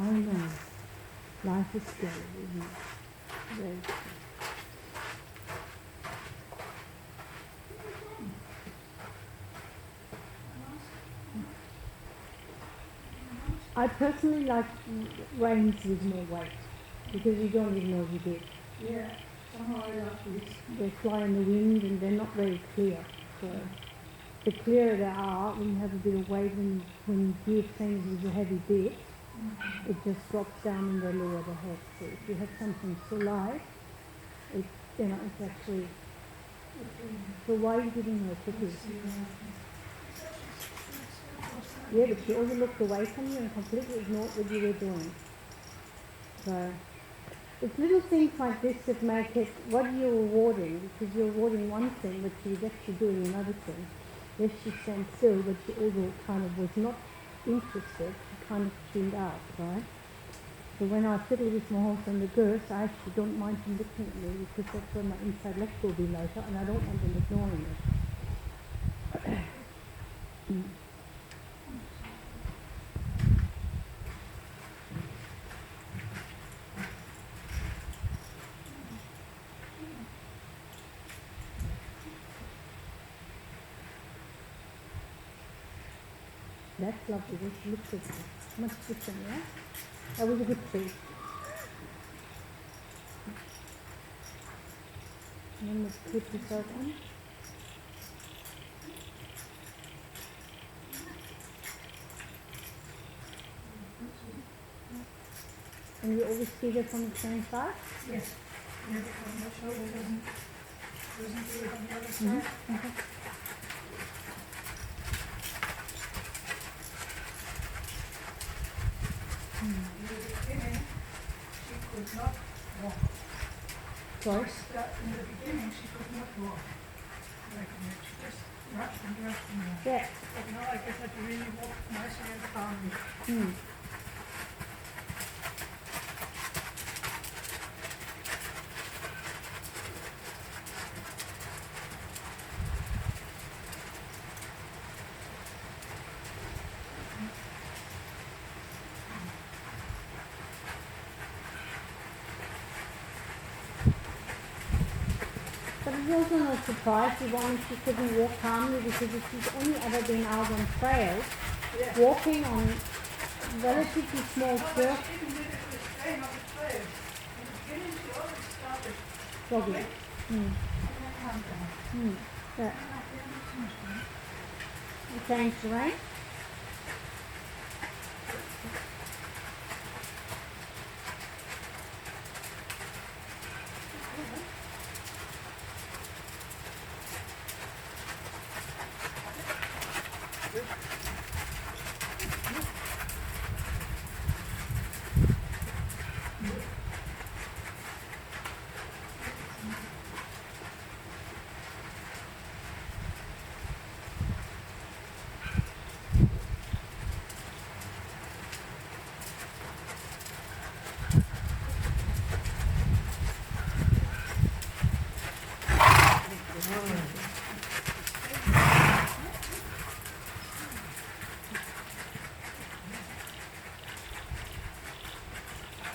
I know. Life is scary, isn't it? Very scary. I personally like rains with more weight because you don't even know if you did. Yeah, somehow I like this. They fly in the wind and they're not very clear. So the clearer they are, when you have a bit of weight, when you give things with a heavy bit, it just drops down and they lower the head. So if you have something so light, it, it's actually. So why are you giving her cookies? Yeah, but she also looked away from you and completely ignored what you were doing. So it's little things like this that make it, what are you rewarding? Because you're rewarding one thing, but she's actually doing another thing. Yes, she stands still, but she also kind of was not interested. She kind of tuned out, right? So when I fiddle with my horse on the girth, I actually don't mind them looking at me because that's where my inside leg will be later, and I don't want them ignoring it. That's lovely. This looks good. Much different, yeah? That was a good tree. And then let's put this out on. And you always see that from the same side? Yes. Yeah, because my shoulder doesn't do it on the other side. Okay. In the beginning, she could not walk. Sorry? In the beginning, she could not walk. Like that. She just rushed and rushed and rushed. Yeah. But now I get her to really walk nicely and calmly. But it's also no surprise Yvonne she couldn't walk calmly because if she's only ever been out on trails, walking on relatively small surface. She even did it with staying on the trail. In the beginning, she always started Jogging. and then calmed down. Yeah. You change the rain?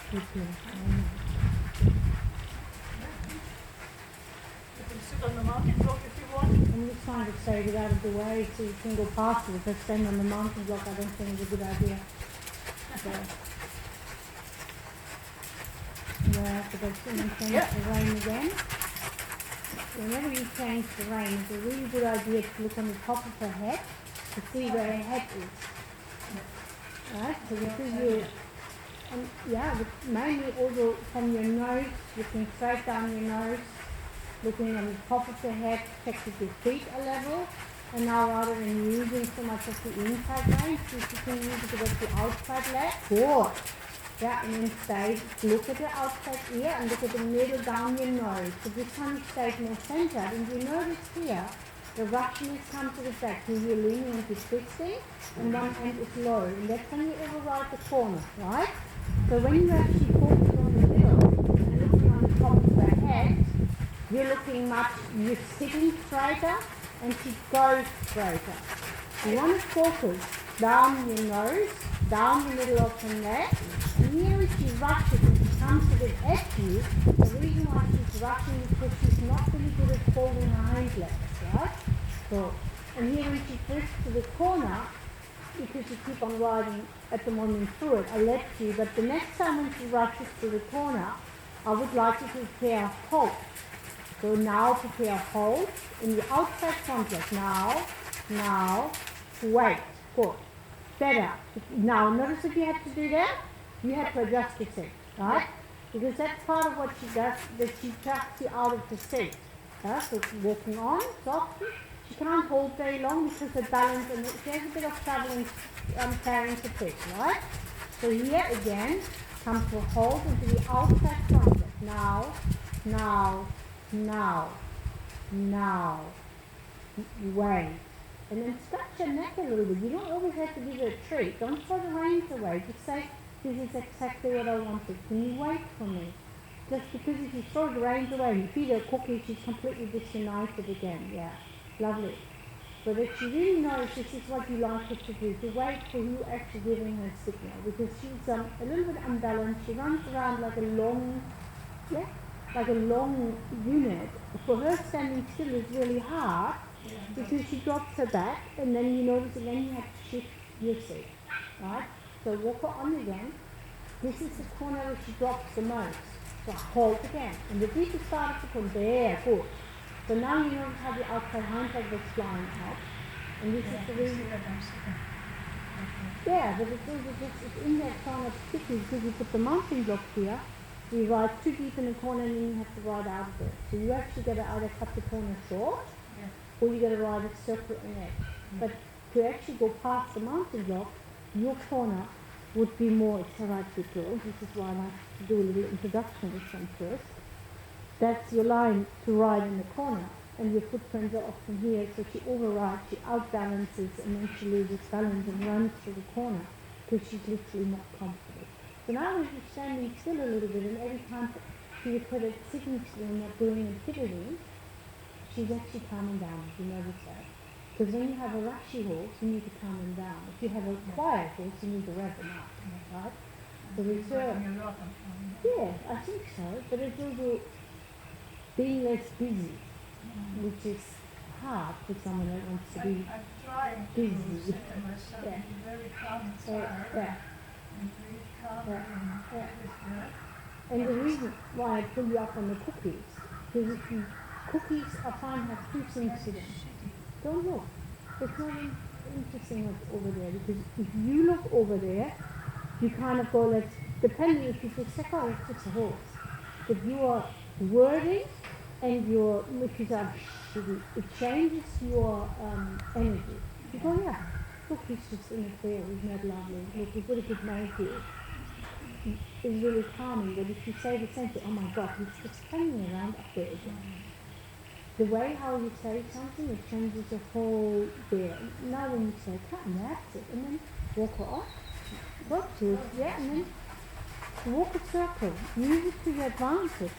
You can sit on the mountain block if you want. I'm just trying to save it out of the way so you can go past it. If I stand on the mountain block, I don't think it's a good idea. So, yeah, but I've seen them change the rain again. Whenever you change the rain, it's a really good idea to look on the top of her head to see where her head is. Right? So this is your, and yeah, but mainly also from your nose, looking straight down your nose, looking on the top of the head, check that your feet are level. And now rather than using so much of the inside leg, you can use it with the outside leg. Good. Yeah, and then stay, look at the outside ear and look at the middle down your nose. So this time you stay more centered. And you notice here, the roughness comes to the back. Here you're leaning into twisting, and one end is low. And that's when you override the corner, right? So when you actually focus on the middle and looking on the top of the head, you're sitting straighter and she goes straighter. You want to focus down your nose, down the middle of the neck, and rushes and she comes to get at you, the reason why she's rushing is because she's not really good at folding her hind legs, right? So, and here when she first to the corner, because you keep on riding at the moment through it, I let you, but the next time when she rushes to the corner, I would like you to prepare a hold. So now prepare a hold in the outside front leg. Now, wait, good. Better. Now, notice if you had to do that, you had to adjust the seat, right? Because that's part of what she does, that she tracks you out of the seat. Yeah? So walking on, softly. She can't hold very long because her balance, and she has a bit of trouble in carrying the pitch, right? So here again, come to a hold into the outside front leg. Now. Wait. And then scratch your neck a little bit. You don't always have to give her a treat. Don't throw the reins away. Just say, this is exactly what I wanted. Can you wait for me? Just because if you throw the reins away and you feed her a cookie, she's completely disunited again. Yeah, lovely. So that she really knows this is what you like her to do, to wait for you actually giving her a signal. Because she's a little bit unbalanced. She runs around like a long unit. For her, standing still is really hard. Because she drops her back, and then you notice again you have to shift your seat, right? So walk her on again. This is the corner where she drops the most. So hold again. And the deeper starts to come there, good. So now you notice how the outside hind leg was flying up. And this is the reason. Yeah, but it's in that corner particularly because you put the mounting block here. You ride too deep in the corner and then you have to ride out of it. So you actually got to either cut the corner short, or you got to ride it separate in it. But to actually go past the mounting block, your corner would be more, it's alright good girl, this is why I like to do a little introduction with them first. That's your line to ride in the corner, and your footprints are often here, so she overrides, she outbalances, and then she loses balance and runs through the corner, because she's literally not comfortable. So now when she's standing still a little bit, and every time she would put it sitting still and not doing and pivoting, she's actually calming down, if you notice that. Because when you have a rushy horse, you need to calm them down. If you have a quiet horse, you need to rev them up, right? So it's yeah, I think so, but it's also being less busy, which is hard for someone that wants to be busy. Very calm inside. And the reason why I pull you up on the cookies, because if you cookies I find have two things to them. Don't look. It's not interesting what's over there, because if you look over there, you kind of go, depending if you just check out, it's just a horse. If you are wording and which is shitty, it changes your energy. You go, yeah, look, he's just in the field, isn't that lovely? Look, he's got a good mate here. It's really calming, but if you say the same thing, oh my God, he's just hanging around up there again. The way how you say something, it changes the whole there. Now when you say, come, that's it, and then walk her off, walk to it, yeah, and then walk a circle, use it to your advantage.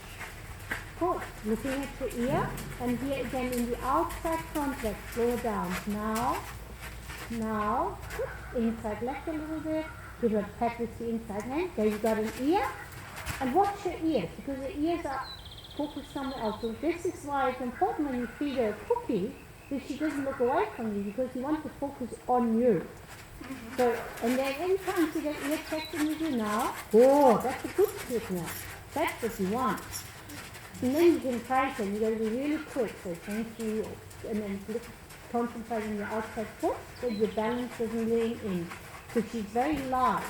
Good, looking at your ear, and here again in the outside front leg, slow down. Now, inside left a little bit, give her a pat with the inside hand, there you got an ear, and watch your ears, because the ears are focused somewhere else. So this is why it's important when you feed her a cookie, that she doesn't look away from you, because you want to focus on you. So, and then anytime you get ear checked and you do now, oh, that's a good trick now. That's what you want. And then you can price it, you got to be really quick, so thank you, and then concentrate on your outside foot, so your balance doesn't lean in. So she's very light.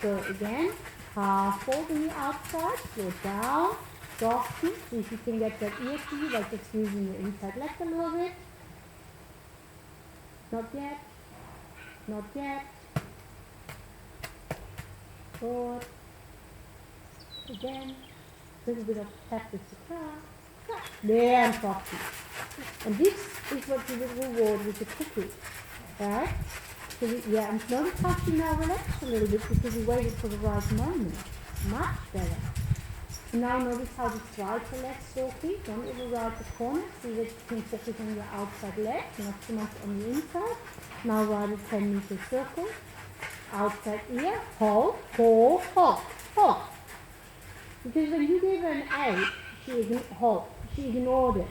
So again, half fold on the outside, slow down, soften, so if you can get that ear to you, like just using the inside leg a little bit. Not yet. Not yet. Forward. Again. A little bit of tap with the car. There and soften. And this is what you will reward with the cookie. Right? So yeah, and notice how she now relaxed a little bit because we waited for the right moment. Much better. And now notice how the strides are less stalky. Don't override the corner. See that you can focus on your outside leg, not so much on the inside. Now ride a 10-meter circle. Outside ear. Hold, hold, hold, hold. Because when you gave her an 8, she ignored it.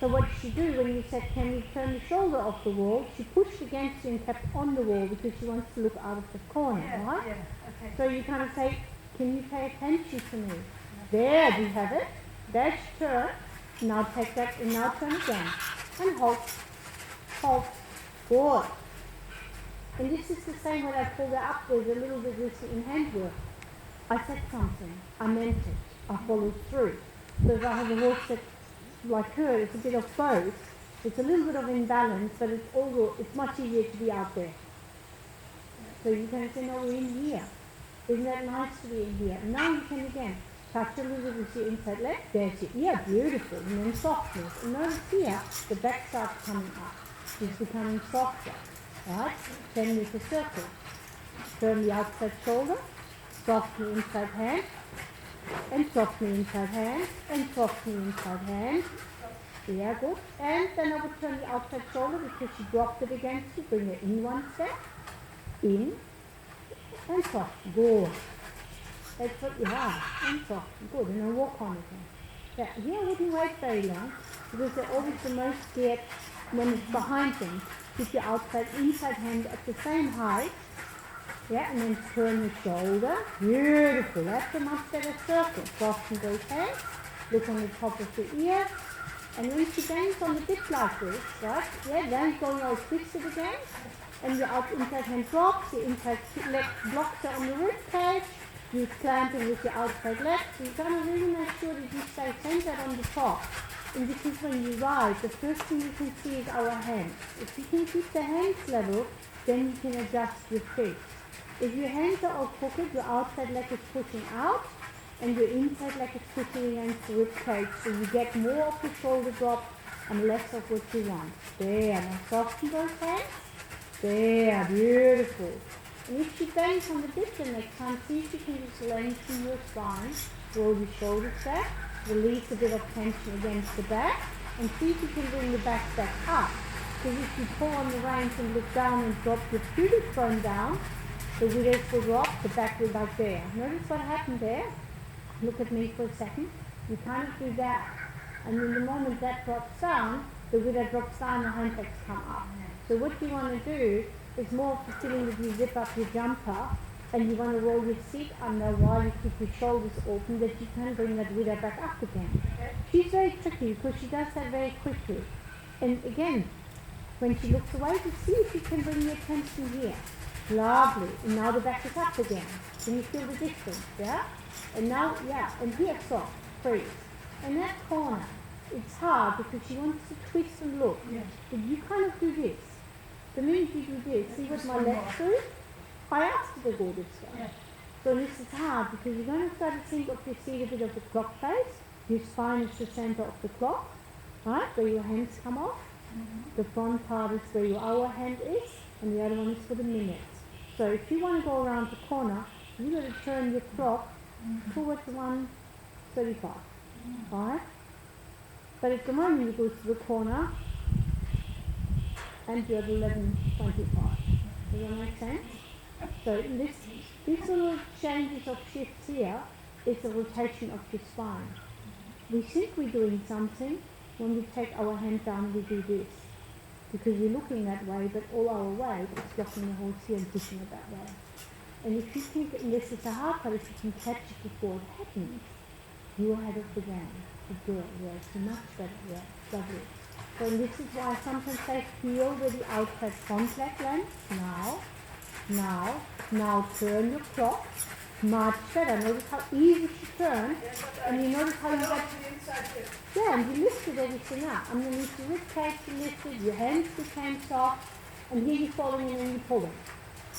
So what did she do when you said, can you turn the shoulder off the wall? She pushed against you and kept on the wall because she wants to look out of the corner, right? Yeah, okay. So you kind of say, can you pay attention to me? There, do you have it? That's turn. Now take that and now turn again. And hold. Hold. Good. And this is the same when I pulled her up with a little bit in handwork. I said something. I meant it. I followed through. So if I have a horse that, like her, it's a bit of both. It's a little bit of imbalance, but it's much easier to be out there. So you can say, no, we're in here. Isn't that nice to be in here? And now you can again touch a little bit with your inside leg. There's your ear, beautiful. And then softness. And notice here, the back starts coming up. It's becoming softer. Right? Then with the circle. Turn the outside shoulder, soften the inside hand, and soften the inside hand, and soften the inside hand. Yeah, good. And then I would turn the outside shoulder because she dropped it against you. Bring it in one step. In. And soften. Good. That's what you have. And soften. Good. And then walk on again. Yeah, here I wouldn't wait very long because they're always the most scared when it's behind them. Keep your outside, inside hand at the same height. Yeah, and then turn the shoulder. Beautiful. That's a much better circle. Soften those hands. Look on the top of the ear. And when she bangs on the dip like this, right? Yeah, then going all twisted again. And your inside hand drops, your inside leg blocks her on the rib cage. You clamp it with your outside leg. So you're going to really make sure that you stay centered on the top. And because when you ride, the first thing you can see is our hands. If you can keep the hands level, then you can adjust your feet. If your hands are all crooked, your outside leg is pushing out, and your inside leg is pushing against the rib cage, so you get more of the shoulder drop and less of what you want. There, now soften those hands. There, beautiful. And if she bangs on the dip the next time, see if you can just lengthen your spine, roll your shoulders back, release a bit of tension against the back, and see if you can bring the back up. Because if you pull on the reins and look down and drop your pubic bone down, the widow's will drop, the back will back there. Notice what happened there? Look at me for a second. You kind of do that. And then the moment that drops down, the widow drops down, the handlegs come up. So what you want to do is more of the feeling that you zip up your jumper and you want to roll your seat under while you keep your shoulders open, that you can bring that widow back up again. She's very tricky because she does that very quickly. And again, when she looks away, to see if you can bring your attention here. Lovely. And now the back is up again. Can you feel the difference? Yeah? And now, yeah, and here soft, freeze. And that corner, it's hard because she wants to twist and look. Yes. But you kind of do this. The minute you do this, see what my legs do? I asked her to go this way. Yes. So this is hard because you're going to start to think of your seat a bit of the clock face. Your spine is the center of the clock, right? Where your hands come off. The front part is where your hour hand is, and the other one is for the minutes. So if you want to go around the corner, you've got to turn your clock towards 1:35, right? But at the moment you go to the corner and you're at 11:25. Does that make sense? So these little changes of shifts here is the rotation of your spine. We think we're doing something when we take our hand down, we do this. Because we're looking that way, but all our weight is blocking the horse here and pushing it that way. And if you think, and this is a hard part, if you can catch it before it happens, you're ahead of the game. Good girl, yeah, it's much better, yeah, lovely. So this is why I sometimes say feel where the outside front leg lands. Now turn your clock. Much better. Notice how easy she turned, and you notice how you got. Yeah, and you lifted everything up. Underneath your rib cage you lifted, your hands became soft, and here you're following and then you're pulling.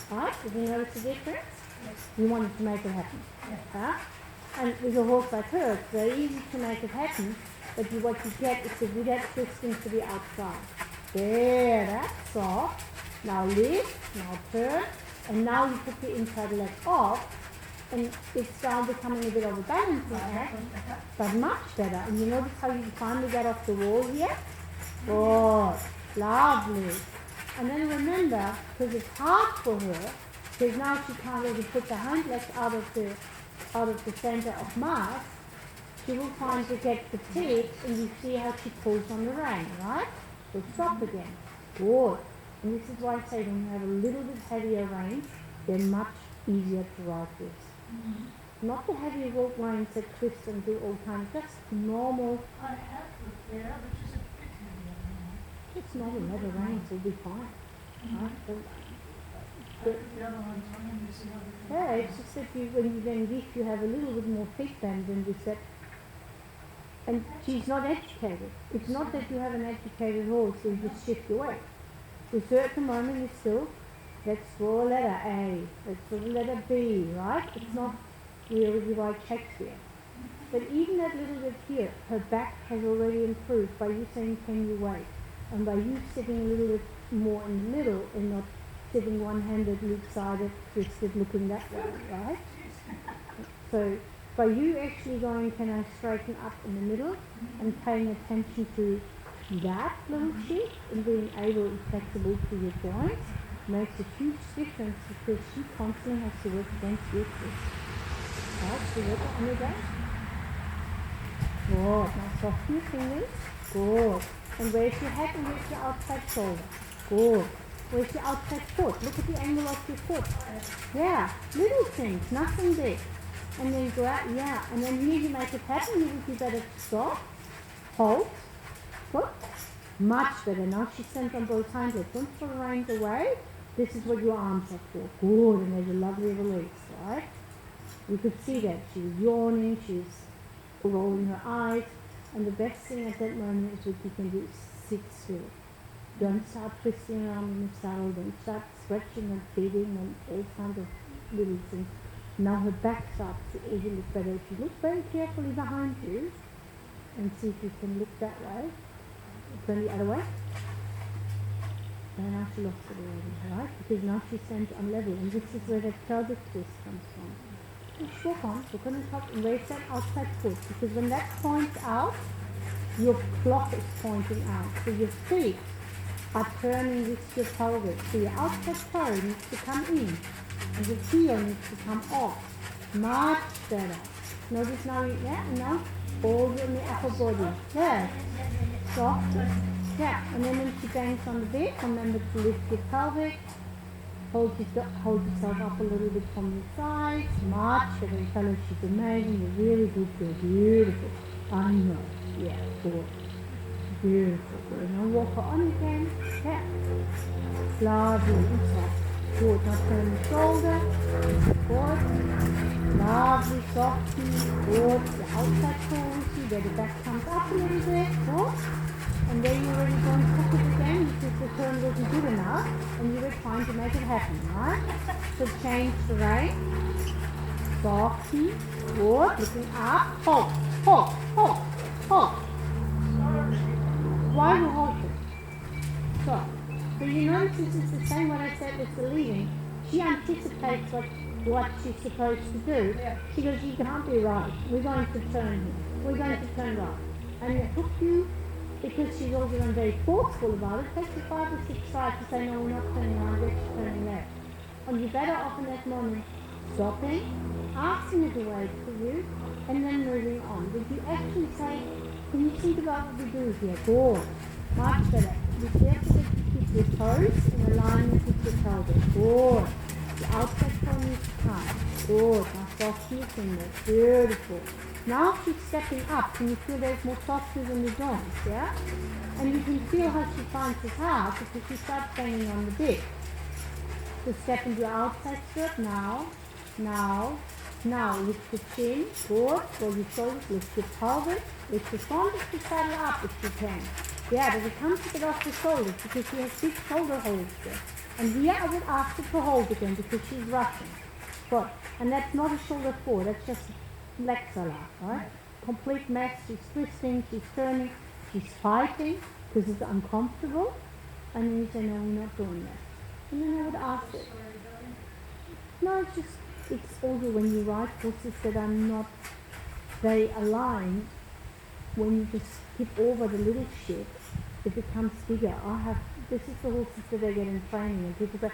Right? Did you notice the difference? Yes. You wanted to make it happen. Yes. Right? And with a horse like her, it's very easy to make it happen, but what you get is the widow twisting to the outside. There, that's soft. Now lift, now turn, and now you put the inside leg off, and it's now becoming a bit of a balancing act, but much better. And you notice how you finally get off the wall here? Oh, lovely. And then remember, because it's hard for her, because now she can't really put the hind legs out of the out of the center of mass, she will find to get fatigued, and you see how she pulls on the rein, right? So stop again. Good. And this is why I say when you have a little bit heavier reins, they're much easier to ride with. Not the heavy rope reins that twist and do all kinds, just normal. I have it there, which is a bit heavier. It's not a leather reins, will be fine. Right? I put the other ones on and you see how they Yeah, it's just that when you then lift, you have a little bit more feet bend than this that. And she's not educated. It's not that you have an educated horse and you just shift your weight. To a certain moment you still, let's draw a letter A, let's draw a letter B, right? It's not really write Shakespeare. But even that little bit here, her back has already improved by you saying, can you wait? And by you sitting a little bit more in the middle and not sitting one-handed, loop-sided, twisted, looking that way, right? So by you actually going, can I straighten up in the middle and paying attention to that little shift and being able and flexible to your joints makes a huge difference because she constantly has to work against your twist. Right, so work on your back. Good. Now soften your fingers. Good. And where's your head and where's your outside shoulder? Good. Where's your outside foot? Look at the angle of your foot. Yeah, little things, nothing big. And then you go out, yeah. And then here you make a pattern, you would be better to stop, hold, foot. Much better. Now she stands on both hind legs. Don't throw the reins away. This is what your arms are for. Good. And there's a lovely release, right? You could see that. She was yawning, she was rolling her eyes. And the best thing at that moment is what you can do is sit still. Don't start twisting around in the saddle. Don't start stretching and beating and all kinds of little things. Now her back starts to even look better. If you look very carefully behind you and see if you can look that way, turn the other way. And now she lost it already, right? Because now she stands on level, and this is where that pelvic twist comes from. Just walk on the top and raise that outside foot, because when that points out, your clock is pointing out. So your feet are turning with your pelvis. So your outside toe needs to come in, and your heel needs to come off. Much better. Notice now, and now hold in the upper body. There. Soft. Yeah, and then when she bangs on the bed, remember to lift your pelvic. Hold yourself up a little bit from the sides. Much better. Tell her she's amazing. You're really good. You're beautiful. I know. Yeah, good. Beautiful. Good. Now walk her on again. Yeah. Lovely and soft. Good. Now turn the shoulder. Good. Lovely, soft. Good. The outside toe. See where the back comes up a little bit. Good. And then you're already going to cook it again because the turn wasn't good enough and you were trying to make it happen, right? So change the rein. Softy. Good. Looking up. Hold. Hold. Hold. Hold. Why you hold it? So you notice this is the same what I said with the leading. She anticipates what she's supposed to do. She goes, you can't be right. We're going to turn here. We're going to turn right. And it took you, because she's also been very forceful about it, it takes you 5 or 6 tries to say, no, we're not turning right, we're just turning left. And you're better off in that moment stopping, asking her to wait for you, and then moving on. But you actually say, can you think about what we do here? Good. Much better. Be careful that you keep your toes in alignment with your pelvis. Good. The outside toe needs to come. Good. Now soft your fingers. Beautiful. Now she's stepping up. Can you feel there's more softness in the joints, yeah? And you can feel how she finds it hard because she starts banging on the bit. So step into your outside step now. Now lift the chin. Good. Roll your shoulders. Lift your pelvis. Lift the front of the saddle up if you can. Yeah, but it comes to get off the shoulders because she has big shoulder holds there. And here I would ask her to hold again because she's rushing. Good. And that's not a shoulder four. That's just flexor, right? Complete mess. She's twisting, she's turning, she's fighting because it's uncomfortable. And then you say, no, we're not doing that. And then I would ask her. No, it's also when you ride horses that are not very aligned, when you just skip over the little shit, it becomes bigger. This is the horses that I get in training and people say,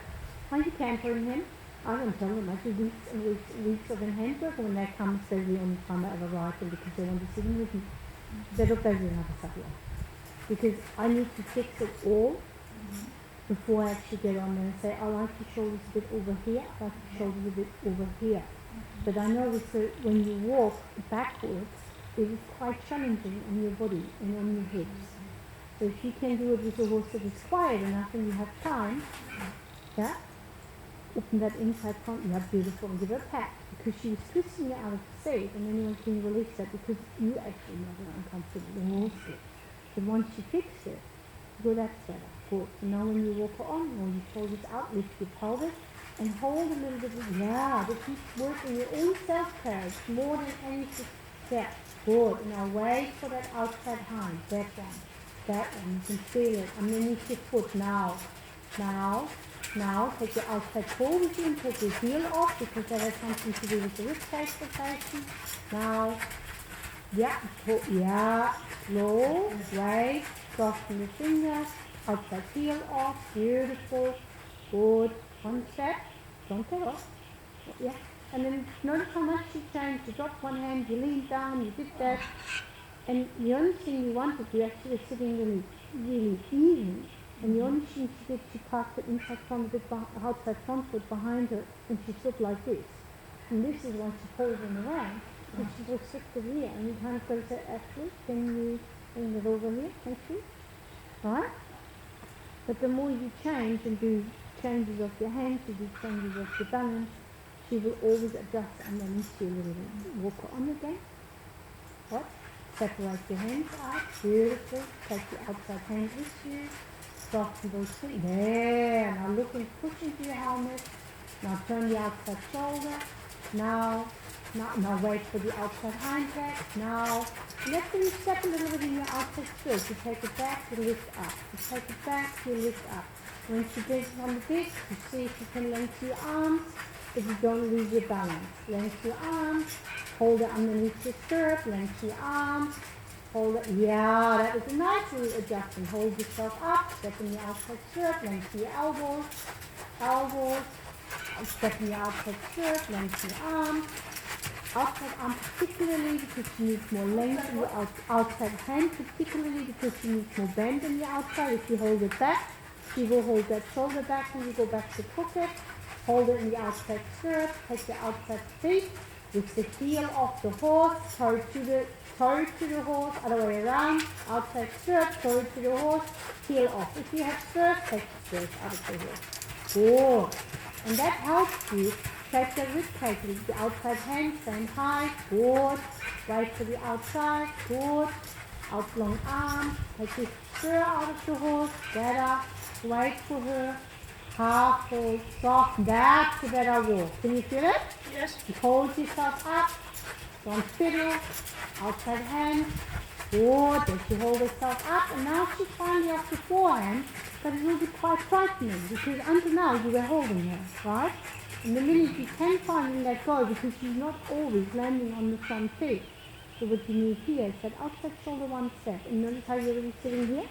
aren't you campering him? I don't tell them. I do weeks and weeks and weeks of enhanced work, and when they come, it's the only time I ever write them because they want to sit in with me. They look over another subject. Because I need to fix it all before I actually get on there and say, I like your shoulders a bit over here, I like your shoulders a bit over here. But I know when you walk backwards, it is quite challenging on your body and on your hips. So if you can do it with a horse that is quiet enough and you have time, yeah, open that inside front, yeah, beautiful, and give her a pat. Because she was twisting you out of the seat, and then you want to release that because you actually made her uncomfortable, the horse did. But once you fixed it, good, that's better. Good. So now when you walk on, or your shoulders out, lift your pelvis, and hold a little bit of, yeah, but keep working your own self-carriage more than anything. Yeah, good. And now wait for that outside hind, that one. That one, you can feel it. Underneath your foot now. Now, take your outside toe with you and take your heel off because that has something to do with the wrist exercise. Now, yeah, slow, wait, soften the fingers, outside heel off, beautiful, good, one step, don't get off, yeah, and then notice how much you changed, you dropped one hand, you leaned down, you did that, and the only thing you wanted, you actually sitting really, really even, and the only thing she did, she parked it inside front, a bit outside front foot behind her, and she stood like this, and this is when she pulls in around. If she goes sit over here, and you kind of go to say, actually, can you bring it over here, thank you, right? But the more you change and do changes of your hands, you do changes of your balance, she will always adjust underneath you a little bit. Walk her on again, what? Separate your hands out, beautiful, take your outside hand with you, soften those feet, there, now look and push into your helmet, now turn the outside shoulder, now wait for the outside hind leg. Now, let them step a little bit in your outside stroke. You take it back, you lift up. You take it back, you lift up. When she gets on the disc, you see if you can lengthen your arms, if you don't lose your balance. Lengthen your arms, hold it underneath your stirrup, lengthen your arms, hold it. Yeah, that was a nice little adjustment. Hold yourself up, step in your outside stirrup, lengthen your elbows, step in your outside stirrup, lengthen your arms. Outside arm particularly because she needs more length in your outside hand, particularly because she needs more bend in the outside. If you hold it back, she will hold that shoulder back when you go back to crooked. Hold it in the outside stirrup, take the outside feet with the heel off the horse, toe to the horse, other way around, outside stirrup, toe to the horse, heel off. If you have stirrups, take the stirrups out of the horse. Good. And that helps you. Take the rib cage with the outside hand, same height, good. Right to the outside, good. Out long arm, take the stir out of the horse, better. Wait for her, half hold, soft, that's a better walk. Can you feel it? Yes. You hold yourself up, don't fiddle, outside hand, good. Then she holds herself up, and now she's finally off the forehand, but it will be quite frightening, because until now you were holding her, right? And the minute you can finally let go, because she's not always landing on the front feet. So what you need here is that outside shoulder one step. And notice how you're really sitting here?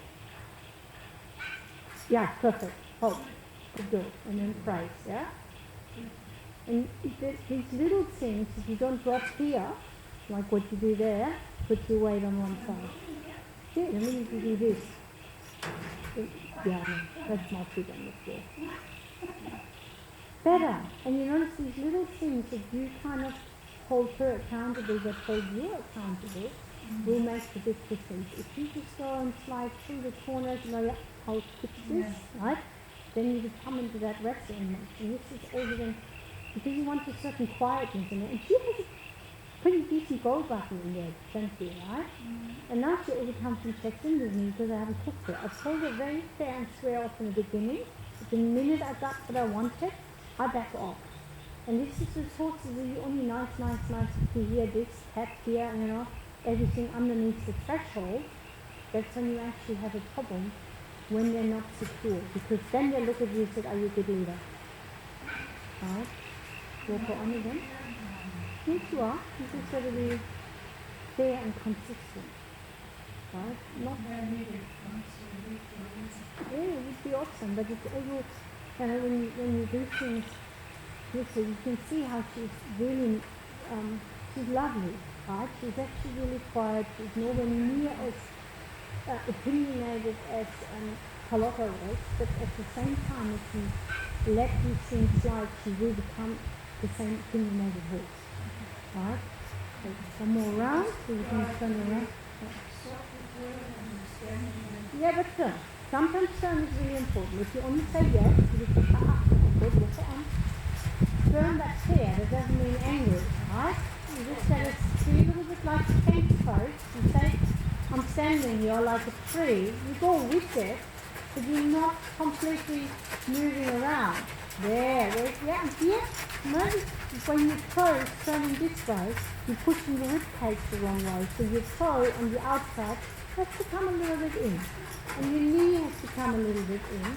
Yeah, perfect. Hold. Good. And then brace, yeah? And these little things, if you don't drop here, like what you do there, put your weight on one side. See, the minute you do this. Yeah, no, that's my feet on the floor. Better. And you notice these little things that you kind of hold her accountable, that hold you accountable, will make the big difference. If you just go and slide through the corners, you know, I'll fix this, right? Then you just come into that wrestling match. And this is all you're going, because you want a certain quietness in it. And she has a pretty decent goal button in there, gently, right? And now she always comes and checks in with me because I haven't cooked her. I told her very fair and square off in the beginning. But the minute I got what I wanted, I back off. And this is the sorts of really only nice to hear this, tap here, you know, everything underneath the threshold. That's when you actually have a problem, when they're not secure. Because then they look at you and say, are you a good leader? Right? Walk her on again. Yes, you are. This is sort of be fair and consistent. Right? Not yeah, it would be awesome, but it's all, you know, when you do things Look, so you can see how she's really, she's lovely, right? She's actually really quiet. She's nowhere near as opinionated as Carlotta was, but at the same time, if you let these things slide, she will become the same opinionated horse, right? So some more rounds, so you can turn around. Yeah, but turn. Sometimes turn is really important. If you only say yes, you just say, good, look on. Turn that tail, that doesn't mean angry, right? You just let it be a little bit like a fence post and say, I'm standing here like a tree. You go with it, but you're not completely moving around. There, yeah, here. Notice when your toe is turning this way, you're pushing the rib cage the wrong way. So your toe on the outside has to come a little bit in. And your knee has to come a little bit in.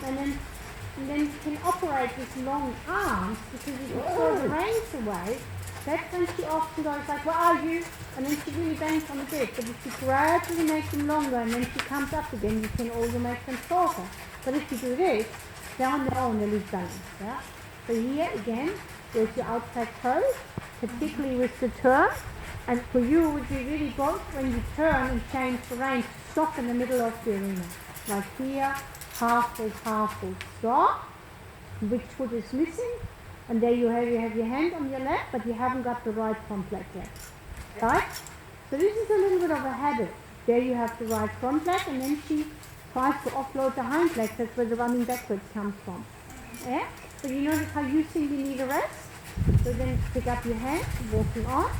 And then you can operate with long arms, because if you throw the reins away, that's when she often goes like, where are you? And then she really bangs on the bit. But if you gradually make them longer and then she comes up again, you can also make them shorter. But if you do this, down the and they lose balance. Yeah? So here again, there's your outside toe, particularly with the turn. And for you, it would be really good when you turn and change the rein to stop in the middle of the arena. Like here, half full, stop. Which foot is missing? And there you have your hand on your lap, but you haven't got the right front leg yet. Right? So this is a little bit of a habit. There you have the right front leg, and then she tries to offload the hind leg. That's where the running backwards comes from. Yeah? So you notice how you simply need a rest. So then pick up your hand, walking on.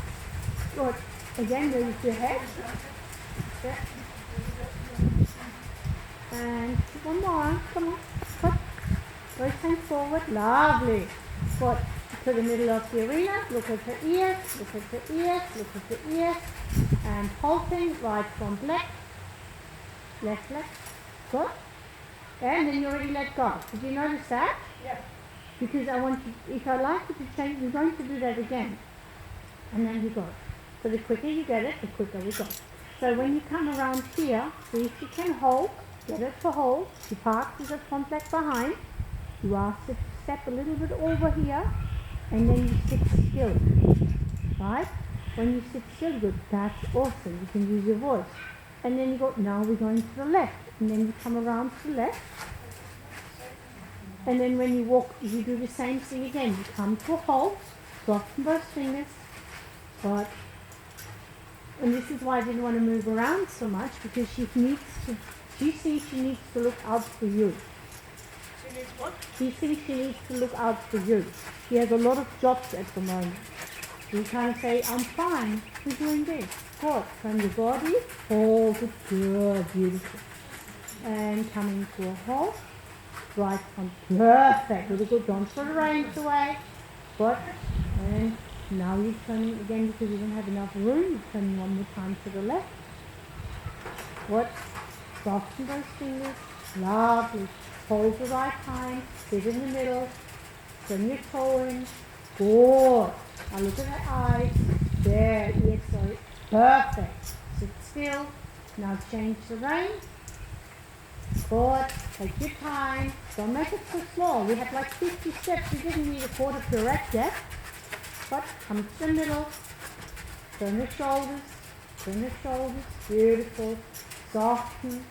Good. Again, raise your head. Yeah. And one more. Come on. Put. Right hand forward. Lovely. Good. To the middle of the arena. Look at her ears. Look at her ears. Look at her ears. And halting. Right front leg. Left leg. Good. And then you already let go. Did you notice that? Yeah. Because I want you, if I like you to change, we're going to do that again. And then you go. So the quicker you get it, the quicker we go. So when you come around here, see if you can hold, get it to hold. You park with the front leg behind. You ask it to step a little bit over here, and then you sit still. Right? When you sit still, good, that's awesome. You can use your voice. And then you go, now we're going to the left. And then you come around to the left. And then when you walk, you do the same thing again. You come to a halt, soften those fingers, but, and this is why I didn't want to move around so much, because she sees she needs to look out for you. She needs what? She thinks she needs to look out for you. She has a lot of jobs at the moment. You kind of say, I'm fine, we're doing this. Good, from your body, hold it, good, beautiful. And coming to a halt. Right front, perfect, really good, don't throw the reins away. Good, and now you're turning again because you don't have enough room, you're turning one more time to the left. Good, soften those fingers, lovely. Hold the right hand, sit in the middle, turn your toe in, good. Now look at her eyes, there, yes, sorry, perfect. Sit still, now change the rein. Good. Take your time. Don't make it too slow. We have like 50 steps. We didn't need a quarter pirouette yet. But come to the middle. Turn the shoulders. Turn the shoulders. Beautiful. Soften.